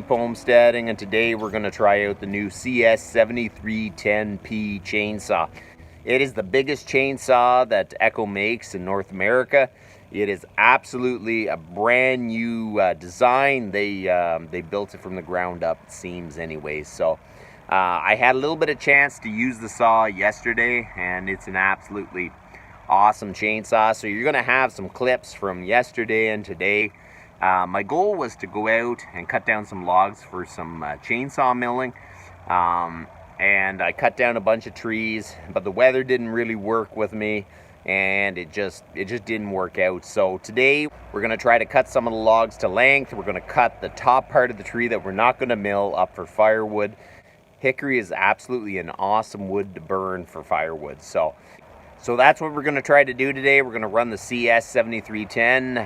Keep Homesteading, and today we're going to try out the new CS-7310P Chainsaw. It is the biggest chainsaw that Echo makes in North America. It is absolutely a brand new design. They built it from the ground up, it seems anyways. So I had a little bit of chance to use the saw yesterday, and it's an absolutely awesome chainsaw. So you're going to have some clips from yesterday and today. My goal was to go out and cut down some logs for some chainsaw milling, and I cut down a bunch of trees, but the weather didn't really work with me, and it just didn't work out. So today we're going to try to cut some of the logs to length. We're going to cut the top part of the tree that we're not going to mill up for firewood. Hickory is absolutely an awesome wood to burn for firewood. So that's what we're going to try to do today. We're going to run the CS-7310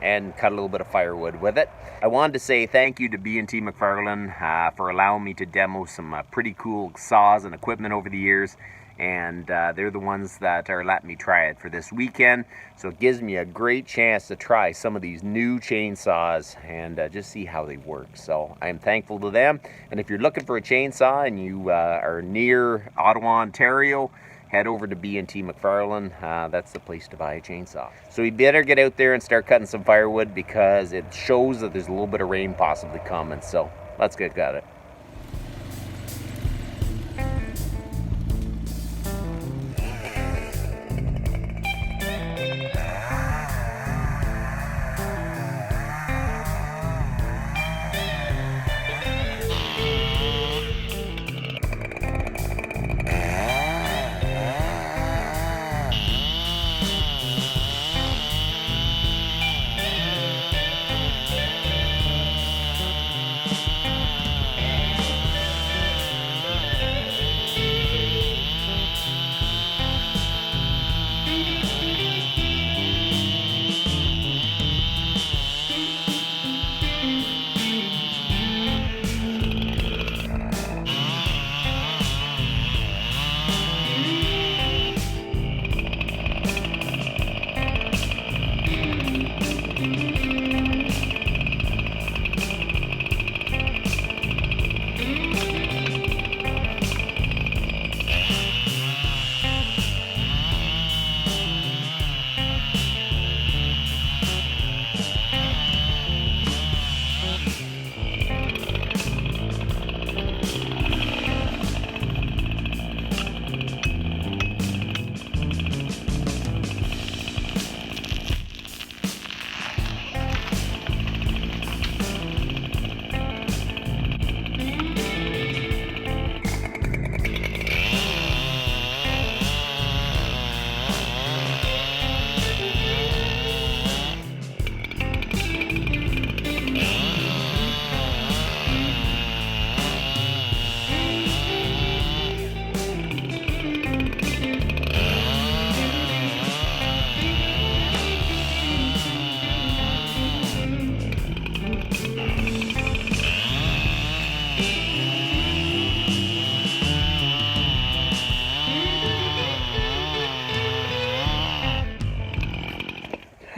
and cut a little bit of firewood with it. I wanted to say thank you to T Macfarlane for allowing me to demo some pretty cool saws and equipment over the years. And they're the ones that are letting me try it for this weekend. So it gives me a great chance to try some of these new chainsaws and just see how they work. So I'm thankful to them. And if you're looking for a chainsaw and you are near Ottawa, Ontario, head over to T Macfarlane. That's the place to buy a chainsaw. So we better get out there and start cutting some firewood because it shows that there's a little bit of rain possibly coming. So let's get at it.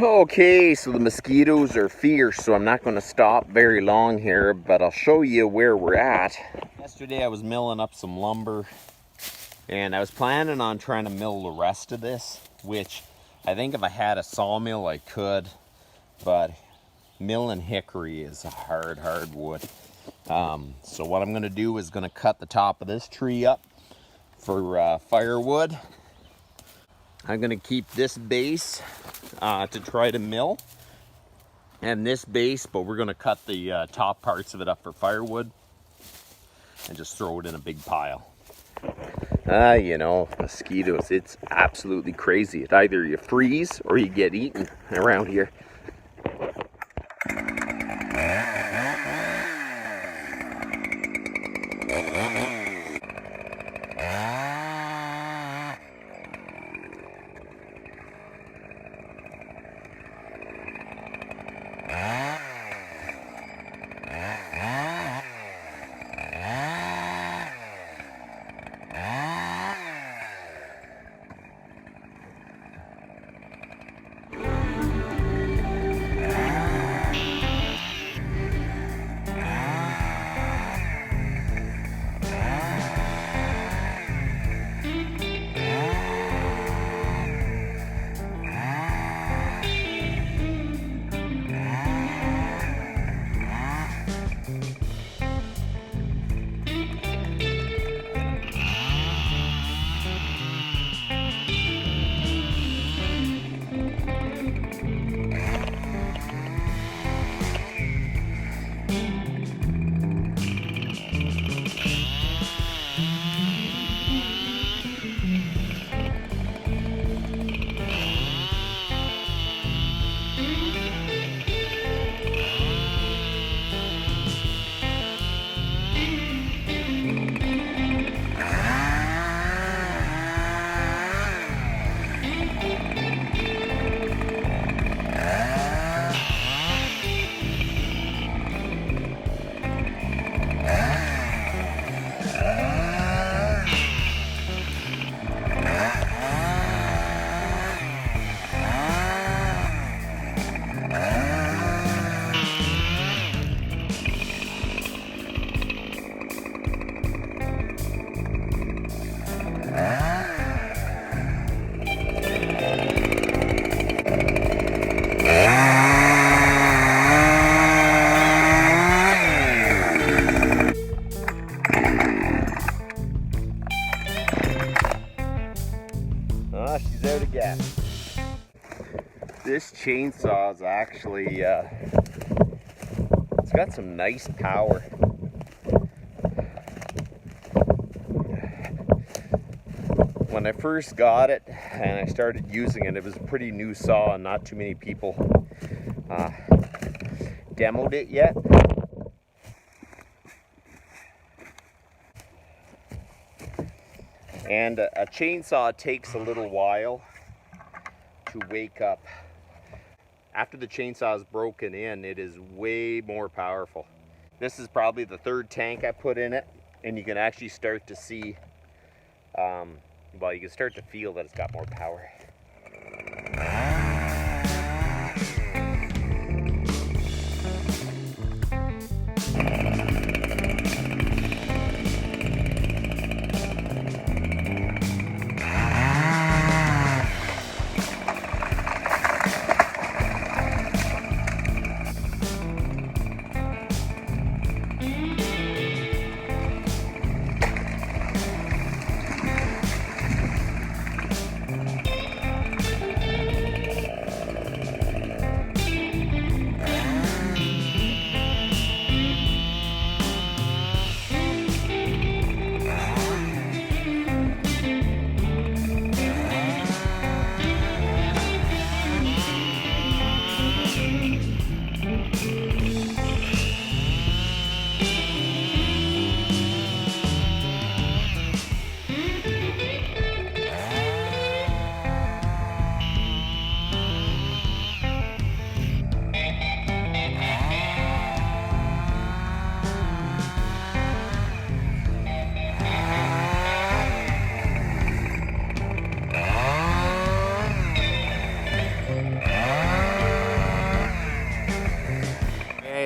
Okay, so the mosquitoes are fierce, so I'm not going to stop very long here, but I'll show you where we're at. Yesterday I was milling up some lumber, and I was planning on trying to mill the rest of this, which I think if I had a sawmill I could, but milling hickory is a hard wood. So what I'm going to do is going to cut the top of this tree up for firewood. I'm going to keep this base to try to mill, and this base, but we're going to cut the top parts of it up for firewood and just throw it in a big pile. You know, mosquitoes, it's absolutely crazy. It's either you freeze or you get eaten around here. chainsaw is actually, it's got some nice power. When I first got it and I started using it, it was a pretty new saw and not too many people demoed it yet. And a chainsaw takes a little while to wake up. After the chainsaw is broken in, it is way more powerful. This is probably the third tank I put in it, and you can actually start to see, well, you can start to feel that it's got more power.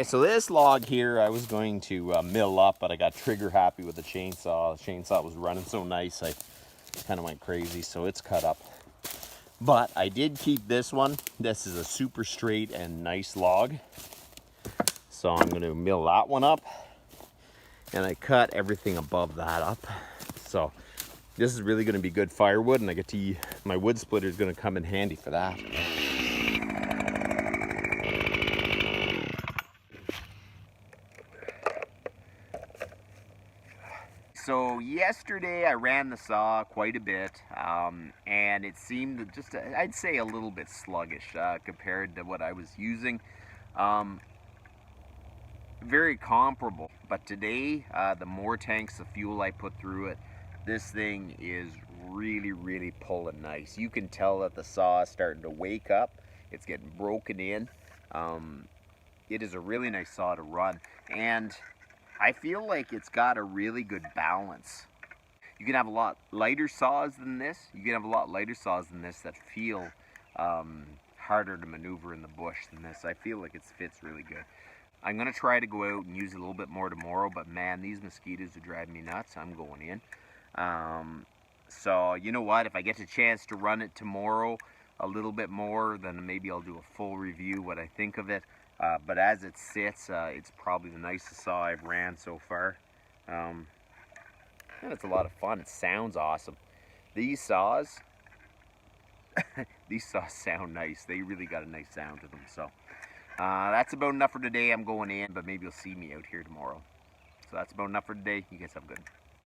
So this log here I was going to mill up, but I got trigger happy with the chainsaw. The chainsaw was running so nice, I kind of went crazy, so it's cut up. But I did keep this one. This is a super straight and nice log. So I'm going to mill that one up. And I cut everything above that up. So this is really going to be good firewood, and I get to, my wood splitter is going to come in handy for that. So yesterday I ran the saw quite a bit, and it seemed just, I'd say, a little bit sluggish compared to what I was using. Very comparable, but today the more tanks of fuel I put through it, this thing is really pulling nice. You can tell that the saw is starting to wake up. It's getting broken in. It is a really nice saw to run, and I feel like it's got a really good balance. You can have a lot lighter saws than this. You can have a lot lighter saws than this that feel harder to maneuver in the bush than this. I feel like it fits really good. I'm gonna try to go out and use it a little bit more tomorrow, but man, these mosquitoes are driving me nuts. I'm going in. So you know what? If I get a chance to run it tomorrow a little bit more, then maybe I'll do a full review what I think of it. But as it sits, it's probably the nicest saw I've ran so far. And it's a lot of fun. It sounds awesome. These saws, these saws sound nice. They really got a nice sound to them. So that's about enough for today. I'm going in, but maybe you'll see me out here tomorrow. So that's about enough for today. You guys have a good one.